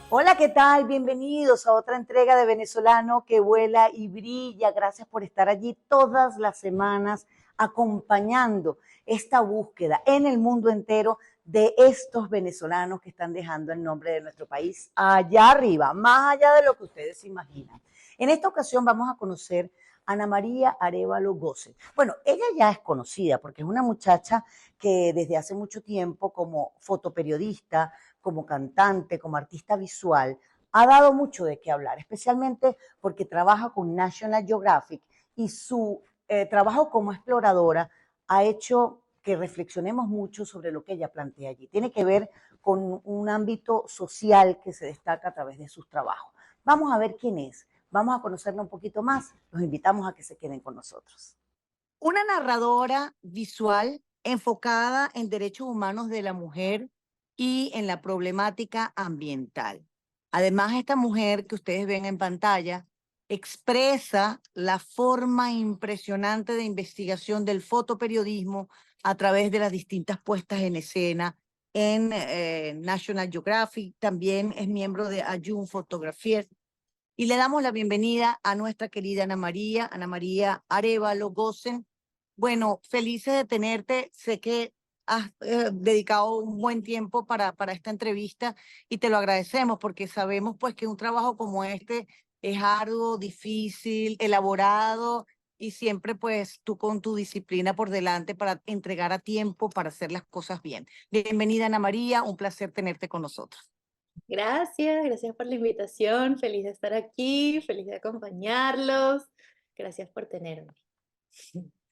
Hola, ¿qué tal? Bienvenidos a otra entrega de Venezolano que vuela y brilla. Gracias por estar allí todas las semanas acompañando esta búsqueda en el mundo entero de estos venezolanos que están dejando el nombre de nuestro país allá arriba, más allá de lo que ustedes imaginan. En esta ocasión vamos a conocer a Ana María Arévalo Gosse. Bueno, ella ya es conocida porque es una muchacha que desde hace mucho tiempo como fotoperiodista, como cantante, como artista visual, ha dado mucho de qué hablar, especialmente porque trabaja con National Geographic y su trabajo como exploradora ha hecho que reflexionemos mucho sobre lo que ella plantea allí. Tiene que ver con un ámbito social que se destaca a través de sus trabajos. Vamos a ver quién es, vamos a conocerla un poquito más, los invitamos a que se queden con nosotros. Una narradora visual enfocada en derechos humanos de la mujer y en la problemática ambiental. Además, esta mujer que ustedes ven en pantalla expresa la forma impresionante de investigación del fotoperiodismo a través de las distintas puestas en escena en National Geographic. También es miembro de Ajun Photographier. Y le damos la bienvenida a nuestra querida Ana María Arévalo Gossen. Bueno, felices de tenerte. Sé que has dedicado un buen tiempo para esta entrevista y te lo agradecemos porque sabemos pues que un trabajo como este es arduo, difícil, elaborado y siempre pues tú con tu disciplina por delante para entregar a tiempo, para hacer las cosas bien. Bienvenida Ana María, un placer tenerte con nosotros. Gracias por la invitación, feliz de estar aquí, feliz de acompañarlos. Gracias por tenerme.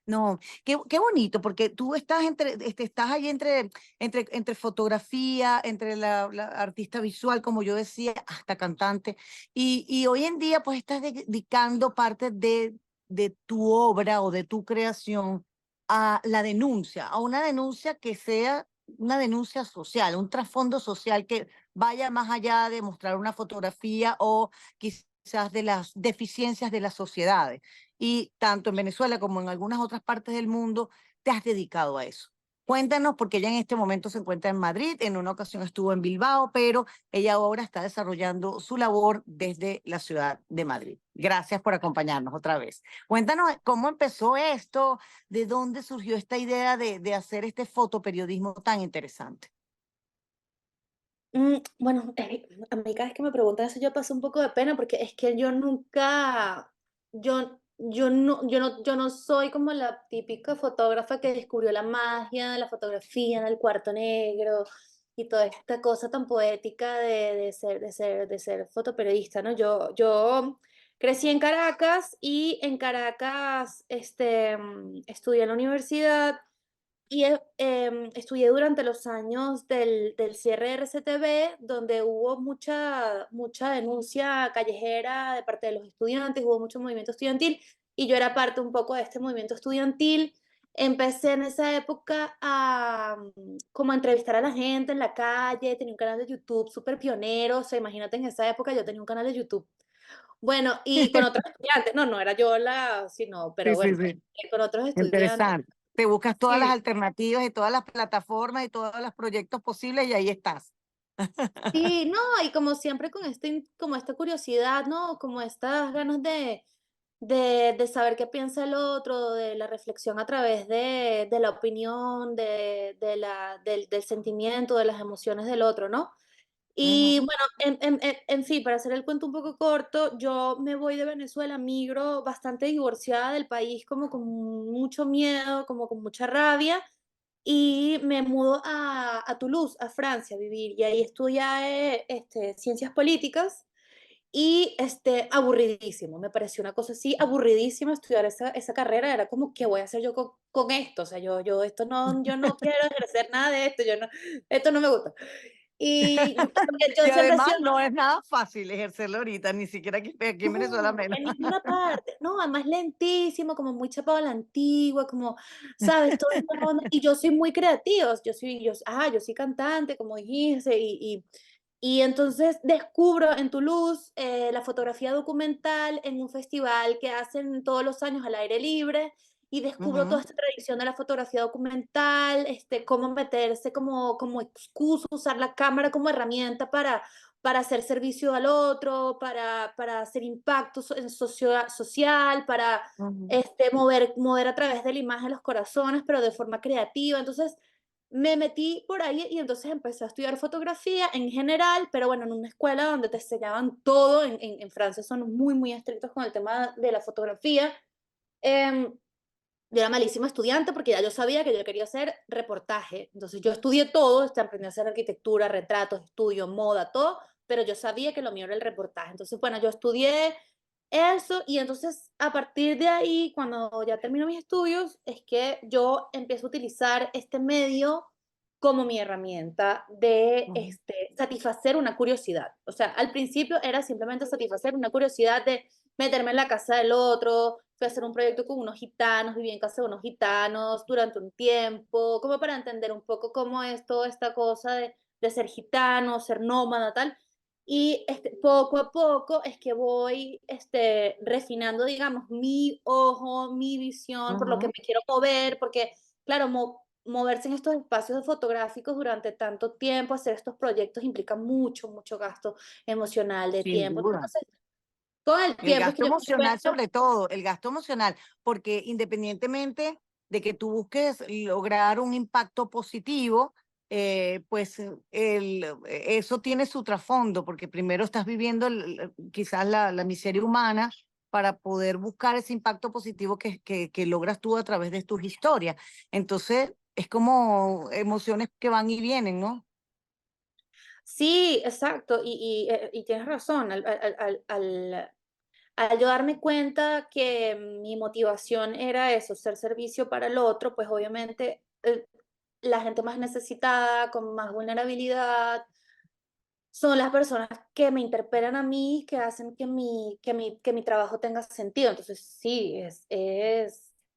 No, qué bonito, porque tú estás estás ahí entre fotografía, entre la artista visual, como yo decía, hasta cantante, y hoy en día pues estás dedicando parte de tu obra o de tu creación a la denuncia, a una denuncia que sea una denuncia social, un trasfondo social que vaya más allá de mostrar una fotografía o quizás de las deficiencias de las sociedades y tanto en Venezuela como en algunas otras partes del mundo te has dedicado a eso. Cuéntanos, porque ella en este momento se encuentra en Madrid, en una ocasión estuvo en Bilbao, pero ella ahora está desarrollando su labor desde la ciudad de Madrid. Gracias por acompañarnos otra vez. Cuéntanos cómo empezó esto, de dónde surgió esta idea de hacer este fotoperiodismo tan interesante. Bueno, a mí cada vez que me preguntan eso yo paso un poco de pena porque es que yo nunca, yo no soy como la típica fotógrafa que descubrió la magia de la fotografía en el cuarto negro y toda esta cosa tan poética de ser fotoperiodista, ¿no? Yo crecí en Caracas y en Caracas estudié en la universidad y estudié durante los años del cierre de RCTV, donde hubo mucha denuncia callejera de parte de los estudiantes, hubo mucho movimiento estudiantil, y yo era parte un poco de este movimiento estudiantil. Empecé en esa época como a entrevistar a la gente en la calle, tenía un canal de YouTube súper pionero, o sea, imagínate en esa época yo tenía un canal de YouTube. Bueno, y con otros estudiantes, no era yo sino, Sí, pero sí, bueno, sí. con otros estudiantes. Interesante. Te buscas todas las Sí, alternativas y todas las plataformas y todos los proyectos posibles y ahí estás. sí, no, y como siempre con como esta curiosidad, ¿no? Como estas ganas de saber qué piensa el otro, de la reflexión a través de la opinión, del sentimiento, de las emociones del otro, ¿no? Y Ujú. bueno, en fin, para hacer el cuento un poco corto, yo me voy de Venezuela, migro bastante divorciada del país, como con mucho miedo, como con mucha rabia, y me mudo a Toulouse, a Francia, a vivir. Y ahí estudié ciencias políticas y aburridísimo. Me pareció una cosa así aburridísima estudiar esa carrera. Era como, ¿qué voy a hacer yo con esto? O sea, yo no quiero ejercer nada de esto, esto no me gusta. Porque yo Y siempre he además sido no es nada fácil ejercerlo ahorita, ni siquiera aquí en Venezuela no, menos. en ninguna parte. No, además lentísimo, como muy chapado a la antigua, como, ¿sabes? Todo esta onda. Y yo soy muy creativa, yo soy cantante, como dijiste, y entonces descubro en Toulouse la fotografía documental en un festival que hacen todos los años al aire libre y descubro toda Ujú. esta tradición de la fotografía documental, cómo meterse como excusa, usar la cámara como herramienta para hacer servicio al otro, para hacer impacto social, para Ujú, mover a través de la imagen los corazones, pero de forma creativa. Entonces, me metí por ahí y entonces empecé a estudiar fotografía en general, pero bueno, en una escuela donde te enseñaban todo. En Francia son muy, muy estrictos con el tema de la fotografía. Em, yo era malísima estudiante porque ya yo sabía que yo quería hacer reportaje. Entonces yo estudié todo, aprendí a hacer arquitectura, retratos, estudio, moda, todo, pero yo sabía que lo mío era el reportaje. Entonces, bueno, yo estudié eso y entonces a partir de ahí, cuando ya termino mis estudios, es que yo empiezo a utilizar este medio como mi herramienta de ujú, satisfacer una curiosidad. O sea, al principio era simplemente satisfacer una curiosidad de meterme en la casa del otro. Fui a hacer un proyecto con unos gitanos, viví en casa de unos gitanos durante un tiempo, como para entender un poco cómo es toda esta cosa de ser gitano, ser nómada, tal. Y poco a poco es que voy refinando, digamos, mi ojo, mi visión, por lo que ujú. me quiero mover, porque, claro, moverse en estos espacios fotográficos durante tanto tiempo, hacer estos proyectos implica mucho, mucho gasto emocional, de Sin tiempo. duda. Entonces, con el El tiempo es que gasto yo me di emocional cuenta. sobre todo, el gasto emocional, porque independientemente de que tú busques lograr un impacto positivo, pues eso tiene su trasfondo, porque primero estás viviendo quizás la miseria humana para poder buscar ese impacto positivo que logras tú a través de tus historias. Entonces, es como emociones que van y vienen, ¿no? Sí, exacto, y tienes razón, al yo darme cuenta que mi motivación era eso, ser servicio para el otro, pues obviamente la gente más necesitada, con más vulnerabilidad, son las personas que me interpelan a mí, que hacen que mi trabajo tenga sentido. Entonces, sí,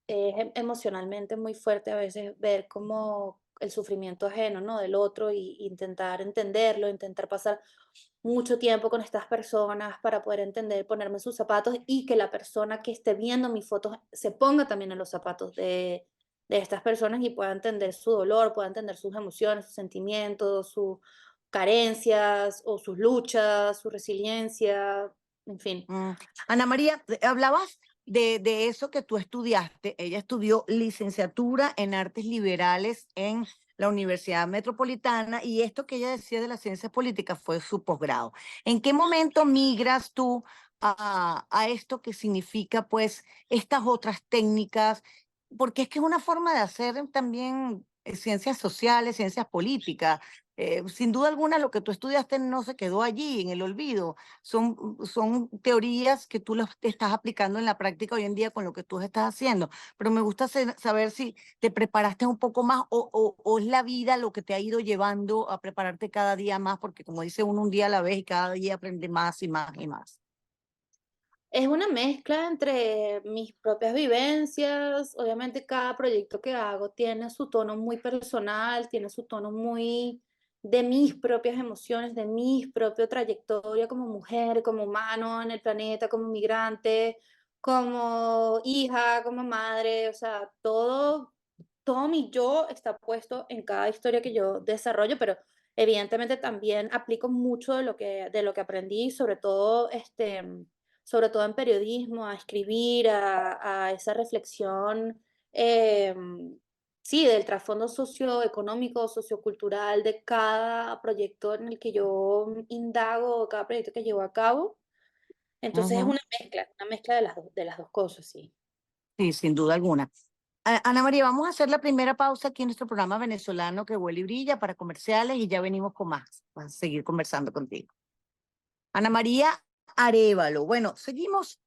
emocionalmente muy fuerte a veces ver como el sufrimiento ajeno, ¿no? Del otro y intentar entenderlo, intentar pasar mucho tiempo con estas personas para poder entender, ponerme en sus zapatos y que la persona que esté viendo mis fotos se ponga también en los zapatos de estas personas y pueda entender su dolor, pueda entender sus emociones, sus sentimientos, sus carencias o sus luchas, su resiliencia, en fin. Mm. Ana María, hablabas de eso que tú estudiaste. Ella estudió licenciatura en artes liberales en la Universidad Metropolitana y esto que ella decía de las ciencias políticas fue su posgrado. ¿En qué momento migras tú a esto que significa pues estas otras técnicas? Porque es que es una forma de hacer también ciencias sociales, ciencias políticas. Sin duda alguna, lo que tú estudiaste no se quedó allí en el olvido. Son teorías que tú las estás aplicando en la práctica hoy en día con lo que tú estás haciendo. Pero me gusta saber si te preparaste un poco más o es la vida lo que te ha ido llevando a prepararte cada día más, porque como dice uno, un día a la vez y cada día aprende más y más y más. Es una mezcla entre mis propias vivencias, obviamente cada proyecto que hago tiene su tono muy personal, tiene su tono muy de mis propias emociones, de mi propia trayectoria como mujer, como humano en el planeta, como migrante, como hija, como madre, o sea, todo mi yo está puesto en cada historia que yo desarrollo, pero evidentemente también aplico mucho de lo que aprendí, sobre todo en periodismo, a escribir, a esa reflexión, sí, del trasfondo socioeconómico, sociocultural de cada proyecto en el que yo indago, cada proyecto que llevo a cabo. Entonces es Ujú. una mezcla de las dos cosas, sí. Sí, sin duda alguna. Ana María, vamos a hacer la primera pausa aquí en nuestro programa venezolano que huele y brilla para comerciales y ya venimos con más. Vamos a seguir conversando contigo. Ana María Arévalo. Bueno, seguimos.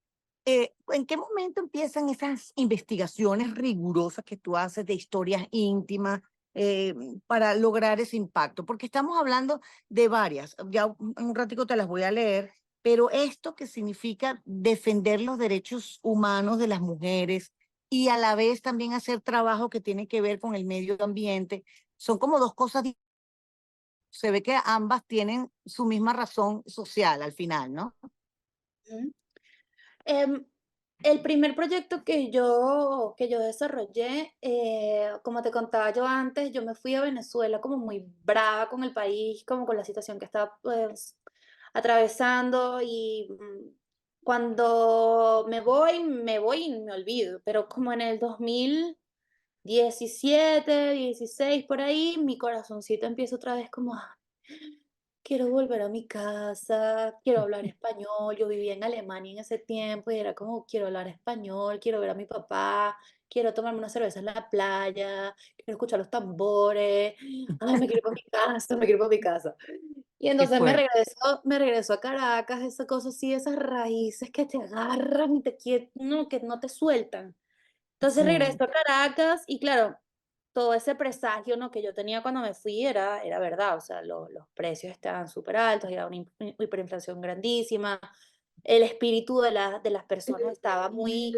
¿En qué momento empiezan esas investigaciones rigurosas que tú haces de historias íntimas eh, para lograr ese impacto? Porque estamos hablando de varias, ya en un ratico te las voy a leer, pero esto que significa defender los derechos humanos de las mujeres y a la vez también hacer trabajo que tiene que ver con el medio ambiente, son como dos cosas. Se ve que ambas tienen su misma razón social al final, ¿no? Ujú. Em, el primer proyecto que yo desarrollé, como te contaba yo antes, yo me fui a Venezuela como muy brava con el país, como con la situación que estaba, pues, atravesando y cuando me voy y me olvido, pero como en el 2017, 16 por ahí, mi corazoncito empieza otra vez como, quiero volver a mi casa, quiero hablar español. Yo vivía en Alemania en ese tiempo y era como, quiero hablar español, quiero ver a mi papá, quiero tomarme una cerveza en la playa, quiero escuchar los tambores, ay, me quiero ir para mi casa, me quiero ir para mi casa. Y Qué entonces fuerte. me regreso a Caracas, esa cosa así, esas raíces que te agarran y no, que no te sueltan. Entonces Sí. regreso a Caracas y claro, todo ese presagio, ¿no?, que yo tenía cuando me fui era verdad, o sea, los precios estaban súper altos, era una hiperinflación grandísima, el espíritu de las personas estaba muy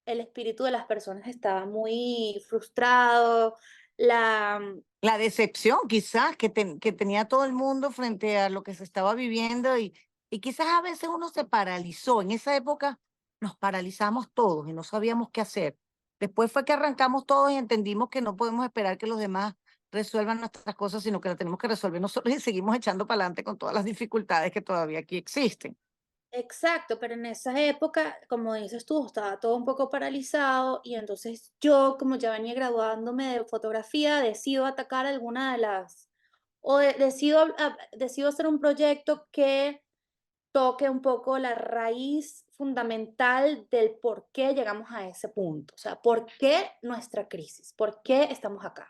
el espíritu de las personas estaba muy frustrado, la La decepción quizás que tenía todo el mundo frente a lo que se estaba viviendo y quizás a veces uno se paralizó. En esa época nos paralizamos todos y no sabíamos qué hacer. Después fue que arrancamos todos y entendimos que no podemos esperar que los demás resuelvan nuestras cosas, sino que las tenemos que resolver nosotros y seguimos echando para adelante con todas las dificultades que todavía aquí existen. exacto, pero en esa época, como dices tú, estaba todo un poco paralizado y entonces yo, como ya venía graduándome de fotografía, decido atacar alguna de las, decido hacer un proyecto que toque un poco la raíz fundamental del por qué llegamos a ese punto, o sea, por qué nuestra crisis, por qué estamos acá.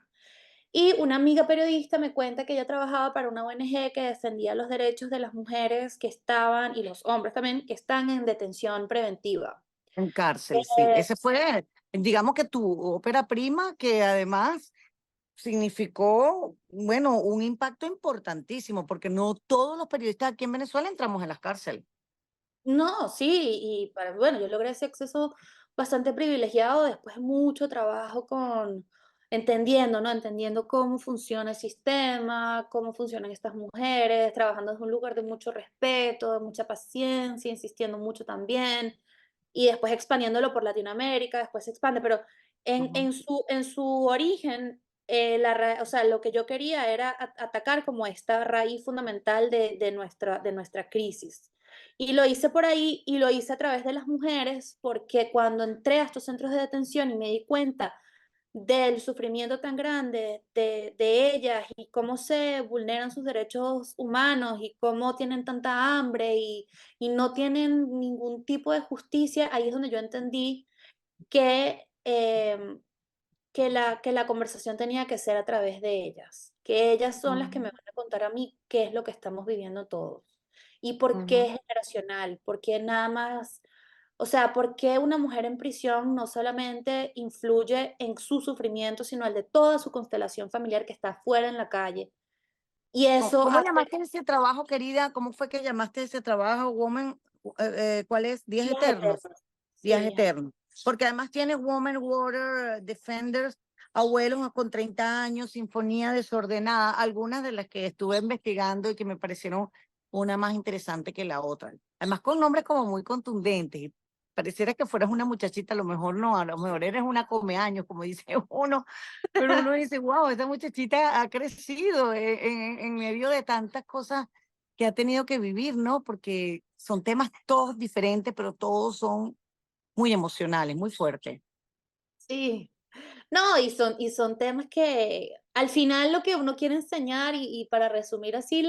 Y una amiga periodista me cuenta que ella trabajaba para una ONG que defendía los derechos de las mujeres que estaban, y los hombres también, que están en detención preventiva. En cárcel, sí. Eh, Ese fue, digamos que tu ópera prima, que además significó, bueno, un impacto importantísimo, porque no todos los periodistas aquí en Venezuela entramos en las cárceles. no, sí, y bueno, yo logré ese acceso bastante privilegiado después de mucho trabajo con entendiendo, ¿no? Entendiendo cómo funciona el sistema, cómo funcionan estas mujeres, trabajando desde un lugar de mucho respeto, de mucha paciencia, insistiendo mucho también, y después expandiéndolo por Latinoamérica, después se expande, pero Ujú. en su origen, o sea, lo que yo quería era atacar como esta raíz fundamental de nuestra crisis. Y lo hice por ahí y lo hice a través de las mujeres, porque cuando entré a estos centros de detención y me di cuenta del sufrimiento tan grande de ellas y cómo se vulneran sus derechos humanos y cómo tienen tanta hambre y no tienen ningún tipo de justicia, ahí es donde yo entendí que, que la conversación tenía que ser a través de ellas, que ellas son las que me Ujú. van a contar a mí qué es lo que estamos viviendo todos y por qué Ujú. es generacional, por qué nada más, o sea, por qué una mujer en prisión no solamente influye en su sufrimiento, sino el de toda su constelación familiar que está fuera en la calle. Y eso ¿Cómo hace llamaste ese trabajo, querida? ¿Cómo fue que llamaste ese trabajo, Woman? ¿Cuál es? Días días Eternos. eternos. Sí, Días días. Eternos. Porque además tienes Woman Water Defenders, abuelos con 30 años, Sinfonía Desordenada, algunas de las que estuve investigando y que me parecieron una más interesante que la otra. Además con nombres como muy contundentes. Pareciera que fueras una muchachita, a lo mejor no, a lo mejor eres una comeaños, como dice uno, pero uno dice, wow, esta muchachita ha crecido en medio de tantas cosas que ha tenido que vivir, ¿no? Porque son temas todos diferentes, pero todos son muy emocionales, muy fuertes. Sí. No, y son temas que al final lo que uno quiere enseñar y para resumir así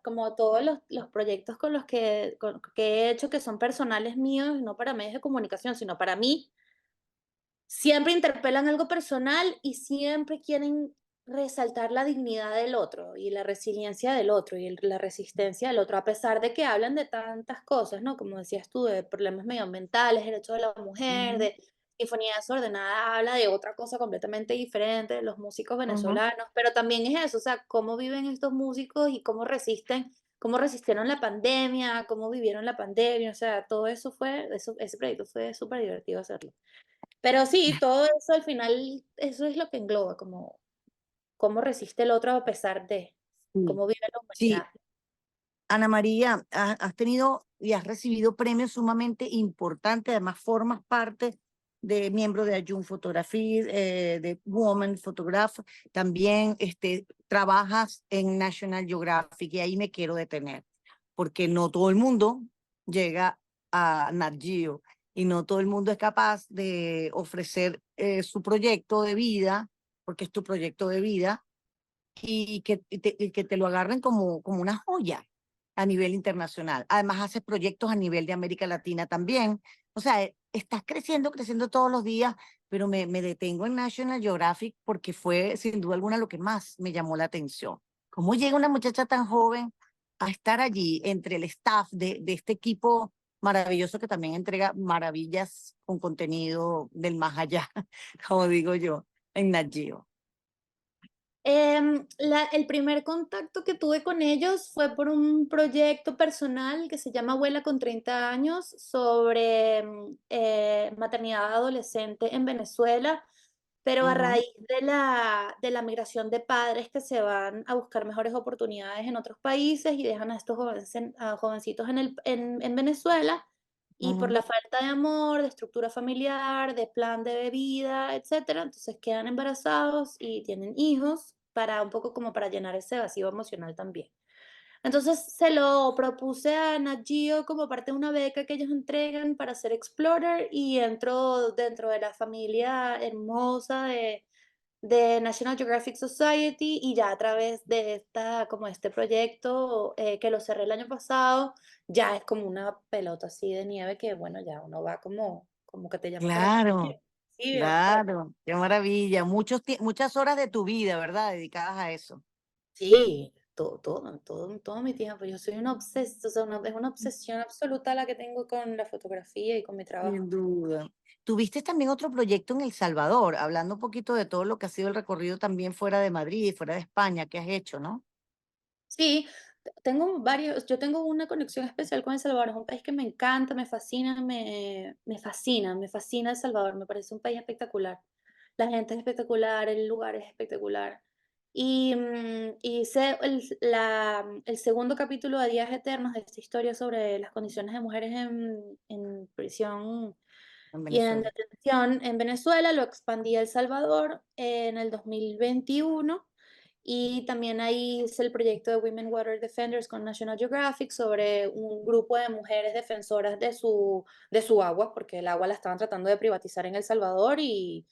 como todos los proyectos que he hecho que son personales míos, no para medios de comunicación, sino para mí, siempre interpelan algo personal y siempre quieren resaltar la dignidad del otro y la resiliencia del otro y la resistencia del otro, a pesar de que hablan de tantas cosas, ¿no? Como decías tú, de problemas medioambientales, derechos de la mujer, Ujú, de sinfonía desordenada, habla de otra cosa completamente diferente, de los músicos ujú. venezolanos, pero también es eso, o sea, cómo viven estos músicos y cómo resistieron la pandemia, cómo vivieron la pandemia, o sea, todo eso ese proyecto fue súper divertido hacerlo. Pero sí, todo eso al final, eso es lo que engloba, como cómo resiste el otro a pesar de, Sí, cómo vive la sí. humanidad. Ana María, has tenido y has recibido premios sumamente importantes, además formas parte de miembro de Ajun Photography, de Woman Photograph. También trabajas en National Geographic y ahí me quiero detener, porque no todo el mundo llega a Nat Geo y no todo el mundo es capaz de ofrecer su proyecto de vida, porque es tu proyecto de vida, y que te lo agarren como una joya a nivel internacional. Además, haces proyectos a nivel de América Latina también. O sea, estás creciendo, creciendo todos los días, pero me detengo en National Geographic porque fue sin duda alguna lo que más me llamó la atención. ¿Cómo llega una muchacha tan joven a estar allí entre el staff de este equipo maravilloso que también entrega maravillas con contenido del más allá, como digo yo, en Nat Geo? El primer contacto que tuve con ellos fue por un proyecto personal que se llama Abuela con 30 años sobre maternidad adolescente en Venezuela, pero a Ujú, raíz de la migración de padres que se van a buscar mejores oportunidades en otros países y dejan a estos a jovencitos en Venezuela, y por ujú. la falta de amor, de estructura familiar, de plan de vida, etcétera, entonces quedan embarazados y tienen hijos para un poco como para llenar ese vacío emocional también. Entonces se lo propuse a Nat Geo como parte de una beca que ellos entregan para ser Explorer y entro dentro de la familia hermosa de National Geographic Society, y ya a través de como este proyecto que lo cerré el año pasado, ya es como una pelota así de nieve que bueno, ya uno va como que te llaman para más Claro, tiempo. Sí, para claro, qué maravilla. Muchas horas de tu vida, ¿verdad? Dedicadas a eso. sí, todo mi tiempo. Yo soy una o sea, es una obsesión absoluta la que tengo con la fotografía y con mi Sin trabajo. duda. Tuviste también otro proyecto en El Salvador, hablando un poquito de todo lo que ha sido el recorrido también fuera de Madrid y fuera de España que has hecho, ¿no? Sí, tengo varios, yo tengo una conexión especial con El Salvador, es un país que me encanta, me fascina, me fascina El Salvador, me parece un país espectacular. La gente es espectacular, el lugar es espectacular. Y hice el segundo capítulo de Días Eternos de esta historia sobre las condiciones de mujeres en prisión En y en Venezuela. detención en Venezuela, lo expandí a El Salvador en el 2021, y también ahí hice el proyecto de Women Water Defenders con National Geographic sobre un grupo de mujeres defensoras de su agua, porque el agua la estaban tratando de privatizar en El Salvador, y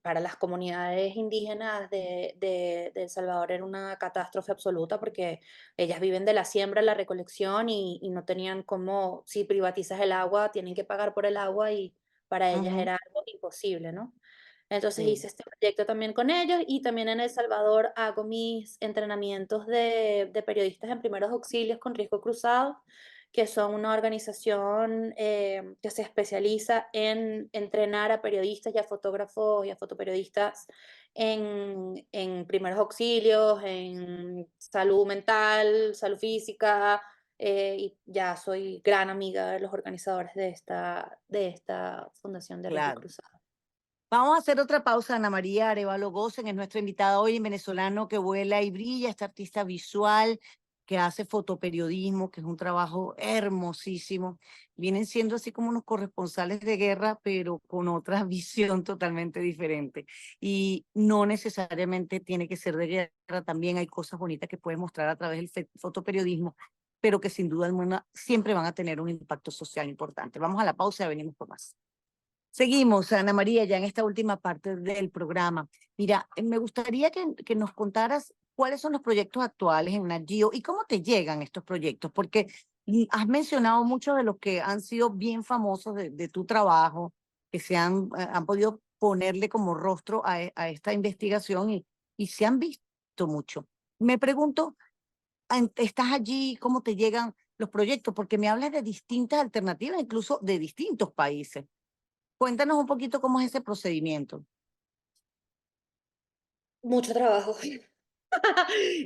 para las comunidades indígenas de El Salvador era una catástrofe absoluta porque ellas viven de la siembra, la recolección y no tenían cómo, si privatizas el agua, tienen que pagar por el agua y para ellas Ujú, era algo imposible, ¿no? Entonces sí, hice este proyecto también con ellos, y también en El Salvador hago mis entrenamientos de periodistas en primeros auxilios con riesgo cruzado, que son una organización que se especializa en entrenar a periodistas y a fotógrafos y a fotoperiodistas en primeros auxilios, en salud mental, salud física, y ya soy gran amiga de los organizadores de esta fundación de riesgo claro. cruzado. Vamos a hacer otra pausa. Ana María Arevalo Gosen es nuestra invitada hoy, en venezolano que vuela y brilla, esta artista visual que hace fotoperiodismo, que es un trabajo hermosísimo. Vienen siendo así como unos corresponsales de guerra, pero con otra visión totalmente diferente. Y no necesariamente tiene que ser de guerra, también hay cosas bonitas que puede mostrar a través del fotoperiodismo, pero que sin duda alguna siempre van a tener un impacto social importante. Vamos a la pausa y venimos por más. Seguimos, Ana María, ya en esta última parte del programa. Mira, me gustaría que nos contaras cuáles son los proyectos actuales en Nat Geo y cómo te llegan estos proyectos, porque has mencionado muchos de los que han sido bien famosos de tu trabajo, que han podido ponerle como rostro a esta investigación y se han visto mucho. Me pregunto, ¿estás allí? ¿Cómo te llegan los proyectos? Porque me hablas de distintas alternativas, incluso de distintos países. Cuéntanos un poquito cómo es ese procedimiento. Mucho trabajo.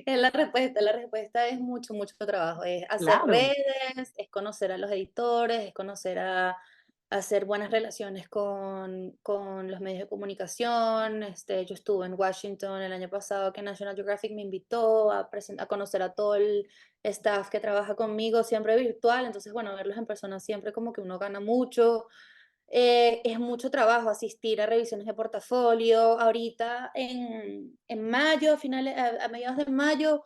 Es la respuesta es mucho, mucho trabajo. Es hacer Claro. redes, es conocer a los editores, es hacer buenas relaciones con los medios de comunicación. Yo estuve en Washington el año pasado, que National Geographic me invitó a conocer a todo el staff que trabaja conmigo, siempre virtual. Entonces, bueno, verlos en persona siempre como que uno gana mucho. Es mucho trabajo asistir a revisiones de portafolio. Ahorita en mayo, a mediados de mayo,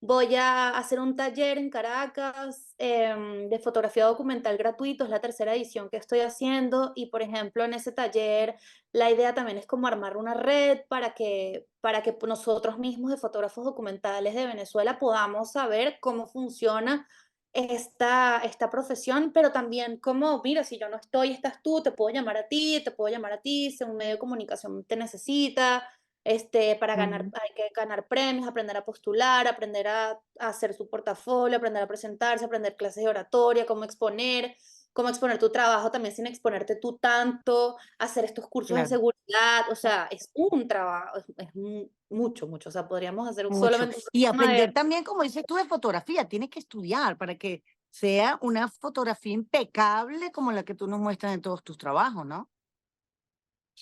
voy a hacer un taller en Caracas de fotografía documental gratuito. Es la tercera edición que estoy haciendo y, por ejemplo, en ese taller la idea también es como armar una red para que nosotros mismos de fotógrafos documentales de Venezuela podamos saber cómo funciona esta profesión, pero también como, mira, si yo no estoy, estás tú, te puedo llamar a ti, te puedo llamar a ti, si un medio de comunicación te necesita, para ganar, Ujú. hay que ganar premios, aprender a postular, aprender a hacer su portafolio, aprender a presentarse, aprender clases de oratoria, cómo exponer tu trabajo también sin exponerte tú tanto, hacer estos cursos de Claro, seguridad, o sea, es un trabajo, mucho, mucho, o sea, podríamos hacer mucho. solamente un Y programa aprender de. también, como dices tú, de fotografía. Tienes que estudiar para que sea una fotografía impecable como la que tú nos muestras en todos tus trabajos, ¿no?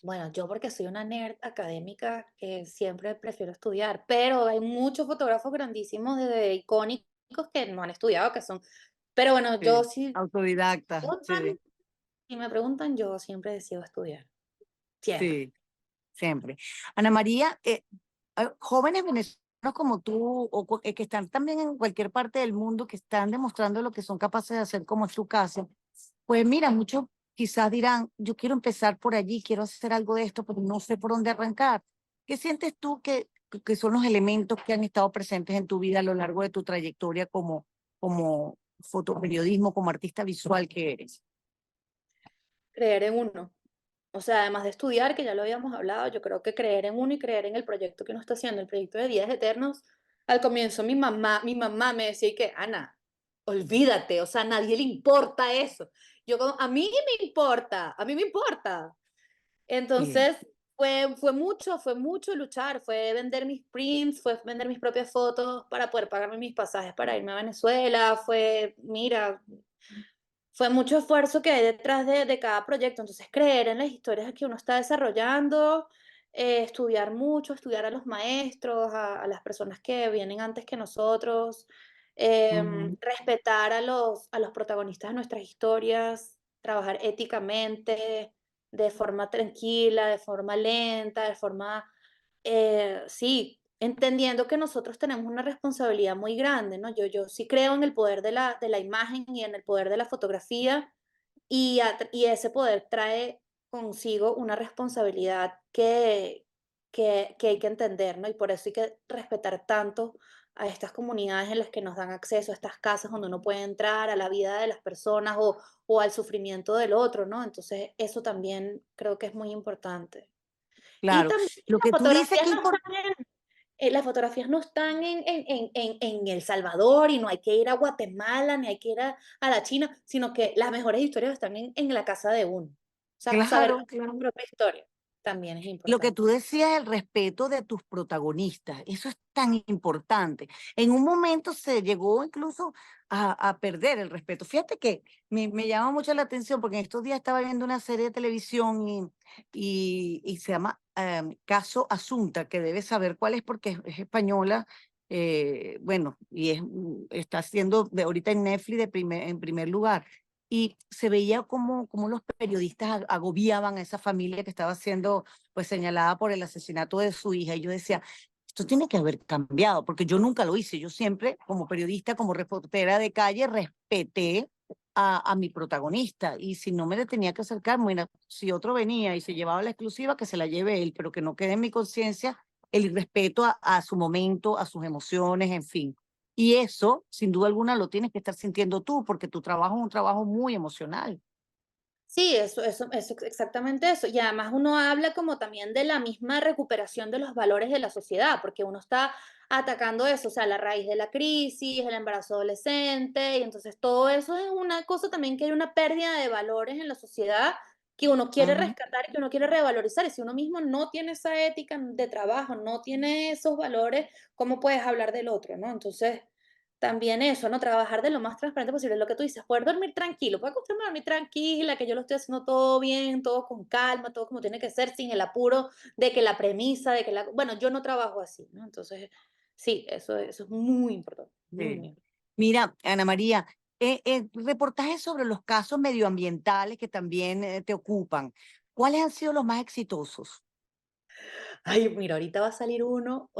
Bueno, yo porque soy una nerd académica que siempre prefiero estudiar, pero hay muchos fotógrafos grandísimos, icónicos que no han estudiado, que son, pero bueno, yo Sí. sí, Autodidacta, sí, si me preguntan, yo siempre decido estudiar, siempre. sí, siempre. Ana María, jóvenes venezolanos como tú, o que están también en cualquier parte del mundo, que están demostrando lo que son capaces de hacer, como es tu caso, pues mira, muchos quizás dirán, yo quiero empezar por allí, quiero hacer algo de esto, pero no sé por dónde arrancar. ¿Qué sientes tú que son los elementos que han estado presentes en tu vida a lo largo de tu trayectoria como fotoperiodismo, como artista visual que eres? Creer en uno. O sea, además de estudiar, que ya lo habíamos hablado, yo creo que creer en uno y creer en el proyecto que uno está haciendo, el proyecto de Días Eternos. Al comienzo mi mamá me decía que, Ana, olvídate, o sea, a nadie le importa eso. Yo como, a mí me importa, a mí me importa. Bien. Entonces, fue mucho luchar, fue vender mis prints, fue vender mis propias fotos para poder pagarme mis pasajes para irme a Venezuela, mira, fue mucho esfuerzo que hay detrás de cada proyecto. Entonces, creer en las historias que uno está desarrollando, estudiar mucho, estudiar a los maestros, a las personas que vienen antes que nosotros, Ujú, respetar a los protagonistas de nuestras historias, trabajar éticamente, de forma tranquila, de forma lenta, sí, entendiendo que nosotros tenemos una responsabilidad muy grande, ¿no? Yo sí creo en el poder de la imagen y en el poder de la fotografía y ese poder trae consigo una responsabilidad que hay que entender, ¿no? Y por eso hay que respetar tanto a estas comunidades en las que nos dan acceso, a estas casas donde uno puede entrar, a la vida de las personas o al sufrimiento del otro, ¿no? Entonces, eso también creo que es muy importante. Y claro. también Lo las que tú dices fotografías que no están las fotografías no están en El Salvador y no hay que ir a Guatemala ni hay que ir a la China, sino que las mejores historias están en la casa de uno. O sea, saber claro, contar tu claro. propia historia también es Lo que importante. tú decías, el respeto de tus protagonistas, eso es tan importante. En un momento se llegó incluso a perder el respeto. Fíjate que me llama mucho la atención porque en estos días estaba viendo una serie de televisión y se llama Caso Asunta, que debes saber cuál es porque es española, bueno, y está siendo ahorita en Netflix en primer lugar. Y se veía como los periodistas agobiaban a esa familia que estaba siendo pues señalada por el asesinato de su hija. Y yo decía, esto tiene que haber cambiado, porque yo nunca lo hice. Yo siempre, como periodista, como reportera de calle, respeté a mi protagonista. Y si no me le tenía que acercar, bueno, si otro venía y se llevaba la exclusiva, que se la lleve él, pero que no quede en mi conciencia el irrespeto a su momento, a sus emociones, en fin. Y eso, sin duda alguna, lo tienes que estar sintiendo tú, porque tu trabajo es un trabajo muy emocional. Sí, eso, exactamente eso. Y además uno habla como también de la misma recuperación de los valores de la sociedad, porque uno está atacando eso, o sea, la raíz de la crisis, el embarazo adolescente, y entonces todo eso es una cosa también que hay una pérdida de valores en la sociedad que uno quiere Ujú. rescatar, que uno quiere revalorizar, y si uno mismo no tiene esa ética de trabajo, no tiene esos valores, ¿cómo puedes hablar del otro, no? Entonces, también eso, ¿no? Trabajar de lo más transparente posible, lo que tú dices, poder dormir tranquilo, poder acostarme a dormir tranquila, que yo lo estoy haciendo todo bien, todo con calma, todo como tiene que ser, sin el apuro de que la premisa, de que la. Bueno, yo no trabajo así, ¿no? Entonces, sí, eso es muy importante, muy, Sí. muy importante. Mira, Ana María, reportajes sobre los casos medioambientales que también te ocupan. ¿Cuáles han sido los más exitosos? Ay, mira, ahorita va a salir uno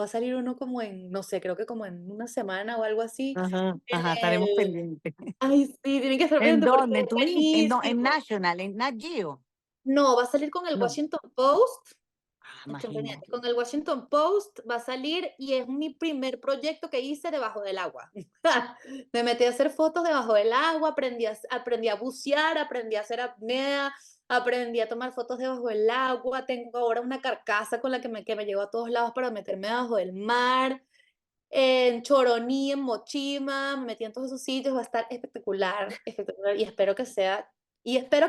como en, no sé, creo que como en una semana o algo así, Ajá, en ajá, estaremos el pendientes. ay, sí, tienen que estar ¿En pendientes porque dónde? ¿En es Twin? En buenísimo. National, en Nat Geo? No, va a salir con el No. Washington Post. Ah, Estén pendientes. imagínate. Con el Washington Post va a salir y es mi primer proyecto que hice debajo del agua. Me metí a hacer fotos debajo del agua, aprendí a bucear, aprendí a hacer apnea, aprendí a tomar fotos debajo del agua. Tengo ahora una carcasa con la que me llevo a todos lados para meterme debajo del mar. En Choroní, en Mochima, me metí en todos esos sitios, va a estar espectacular, espectacular, y espero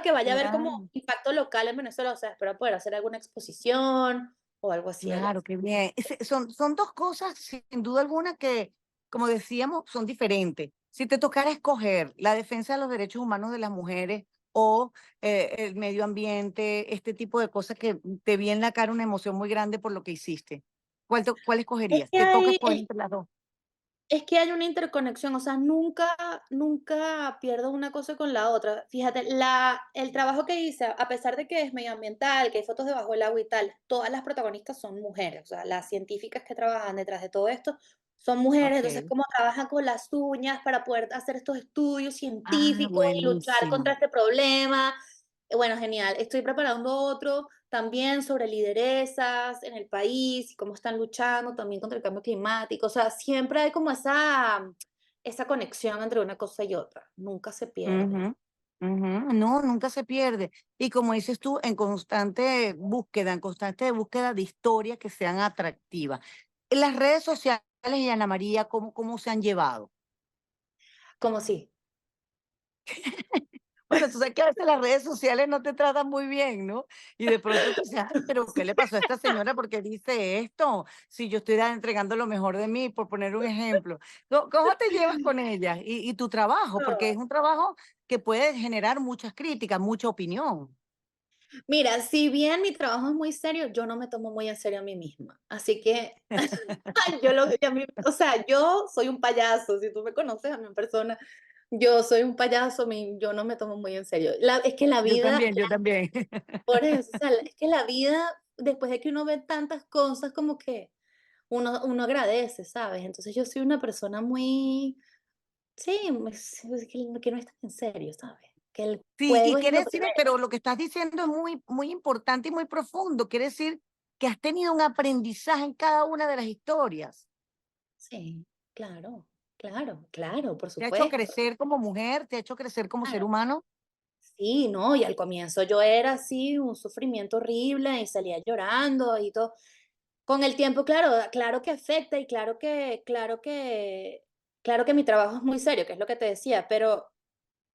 que vaya a haber como Claro, impacto local en Venezuela, o sea, espero poder hacer alguna exposición o algo así allá. claro, qué bien. Son dos cosas, sin duda alguna, que, como decíamos, son diferentes. Si te tocara escoger la defensa de los derechos humanos de las mujeres o el medio ambiente, este tipo de cosas que te vi en la cara una emoción muy grande por lo que hiciste, ¿cuál Es escogerías? que Te toca hay, escoger entre las dos. es que hay una interconexión, o sea, nunca pierdo una cosa con la otra. Fíjate, el trabajo que hice, a pesar de que es medioambiental, que hay fotos debajo del agua y tal, todas las protagonistas son mujeres, o sea, las científicas que trabajan detrás de todo esto son mujeres, entonces Ok. cómo trabajan con las uñas para poder hacer estos estudios Ah, científicos y luchar contra buenísimo. este problema. Bueno, genial. Estoy preparando otro también sobre lideresas en el país y cómo están luchando también contra el cambio climático. O sea, siempre hay como esa conexión entre una cosa y otra. Nunca se pierde. Ujú, ujú. No, nunca se pierde. Y como dices tú, en constante búsqueda de historias que sean atractivas. En las redes sociales, y Ana María, ¿cómo se han llevado? Como si. Bueno, tú sabes que a veces las redes sociales no te tratan muy bien, ¿no? Y de pronto tú dices, ay, pero ¿qué le pasó a esta señora porque dice esto? Si yo estoy entregando lo mejor de mí, por poner un ejemplo. ¿Cómo te llevas con ella y tu trabajo? Porque es un trabajo que puede generar muchas críticas, mucha opinión. Mira, si bien mi trabajo es muy serio, yo no me tomo muy en serio a mí misma. Así que o sea, yo soy un payaso. Si tú me conoces a mí en persona, yo soy un payaso, yo no me tomo muy en serio. Es que la Yo vida, también, yo también. por eso, o sea, es que la vida, después de que uno ve tantas cosas, como que uno agradece, ¿sabes? Entonces yo soy una persona muy, sí, que no es tan en serio, ¿sabes? Que el Sí, y juego es quiere lo decir, primero. pero lo que estás diciendo es muy importante y muy profundo. Quiere decir que has tenido un aprendizaje en cada una de las historias. Sí, claro, claro, claro, por Te ha hecho supuesto. crecer como mujer, te ha hecho crecer como ser Claro. humano. Sí, no, y al comienzo yo era así, un sufrimiento horrible y salía llorando y todo. Con el tiempo, claro que afecta y claro que mi trabajo es muy serio, que es lo que te decía, pero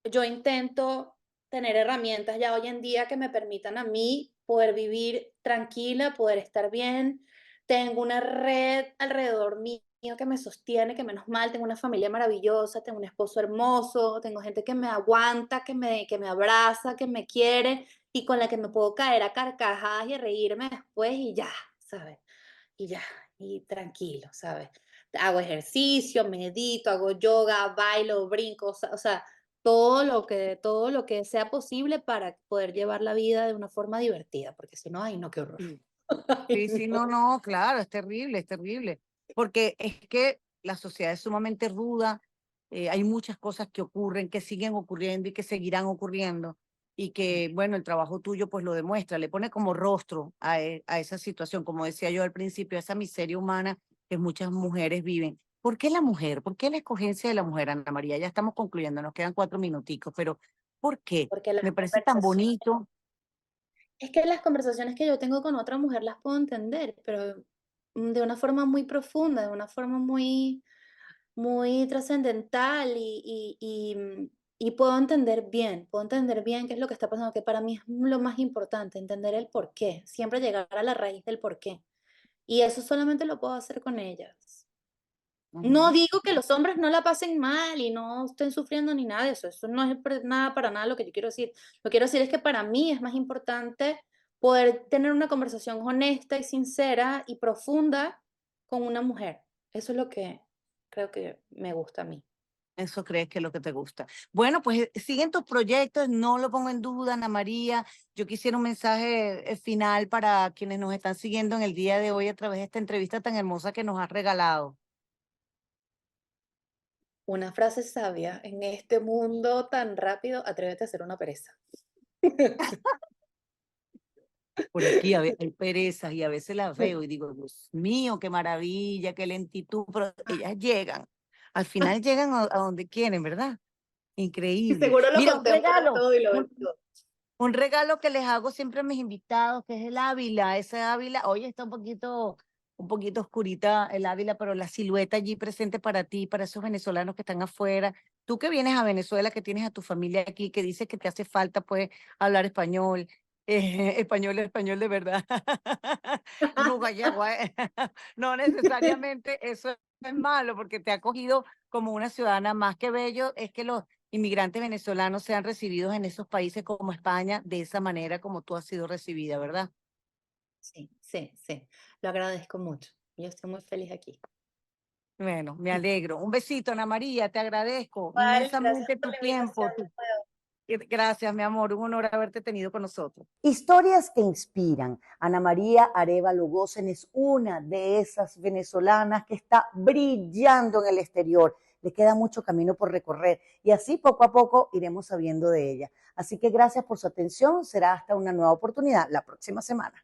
yo intento tener herramientas ya hoy en día que me permitan a mí poder vivir tranquila, poder estar bien. Tengo una red alrededor mío que me sostiene, que menos mal, tengo una familia maravillosa, tengo un esposo hermoso, tengo gente que me aguanta, que me abraza, que me quiere y con la que me puedo caer a carcajadas y a reírme después y ya, ¿sabes? Y ya, y tranquilo, ¿sabes? Hago ejercicio, medito, hago yoga, bailo, brinco, o sea, todo lo que sea posible para poder llevar la vida de una forma divertida, porque si no, ay, no, qué horror. Sí, Ay, sí, sí, no, no. no, claro, es terrible, porque es que la sociedad es sumamente ruda, hay muchas cosas que ocurren, que siguen ocurriendo y que seguirán ocurriendo, y que, bueno, el trabajo tuyo pues lo demuestra, le pone como rostro a esa situación, como decía yo al principio, a esa miseria humana que muchas mujeres viven. ¿Por qué la mujer? ¿Por qué la escogencia de la mujer, Ana María? Ya estamos concluyendo, nos quedan 4 minuticos, pero ¿por qué? Porque las Me parece tan conversaciones, bonito. es que las conversaciones que yo tengo con otra mujer las puedo entender, pero de una forma muy profunda, de una forma muy trascendental y puedo entender bien qué es lo que está pasando, que para mí es lo más importante, entender el por qué, siempre llegar a la raíz del por qué. Y eso solamente lo puedo hacer con ellas. No Ujú. digo que los hombres no la pasen mal y no estén sufriendo ni nada de eso, eso no es nada para nada lo que yo quiero decir. Lo que quiero decir es que para mí es más importante poder tener una conversación honesta y sincera y profunda con una mujer. Eso es lo que creo que me gusta a mí. Eso crees que es lo que te gusta. Bueno, pues siguen tus proyectos, no lo pongo en duda, Ana María. Yo quisiera un mensaje final para quienes nos están siguiendo en el día de hoy a través de esta entrevista tan hermosa que nos has regalado. Una frase sabia, en este mundo tan rápido, atrévete a hacer una pereza. Por aquí hay perezas y a veces las veo y digo, Dios mío, qué maravilla, qué lentitud, pero ellas llegan. Al final llegan a donde quieren, ¿verdad? Y Increíble. seguro lo Mira, un contemplan regalo, todo y lo ven un, todo. un regalo que les hago siempre a mis invitados, que es el Ávila. Ese Ávila, hoy está un poquito oscurita el Ávila, pero la silueta allí presente para ti, para esos venezolanos que están afuera. Tú que vienes a Venezuela, que tienes a tu familia aquí, que dices que te hace falta, pues, hablar español, español de verdad. No, no necesariamente eso es malo, porque te ha acogido como una ciudadana más. Que bello es que los inmigrantes venezolanos sean recibidos en esos países como España de esa manera como tú has sido recibida, ¿verdad? Sí, sí, sí. Lo agradezco mucho. Yo estoy muy feliz aquí. Bueno, me alegro. Un besito, Ana María, te agradezco Igual, gracias inmensamente por tu la invitación tiempo. de nuevo. Gracias, mi amor, un honor haberte tenido con nosotros. Historias que inspiran. Ana María Arévalo Gosen es una de esas venezolanas que está brillando en el exterior. Le queda mucho camino por recorrer y así poco a poco iremos sabiendo de ella. Así que gracias por su atención. Será hasta una nueva oportunidad la próxima semana.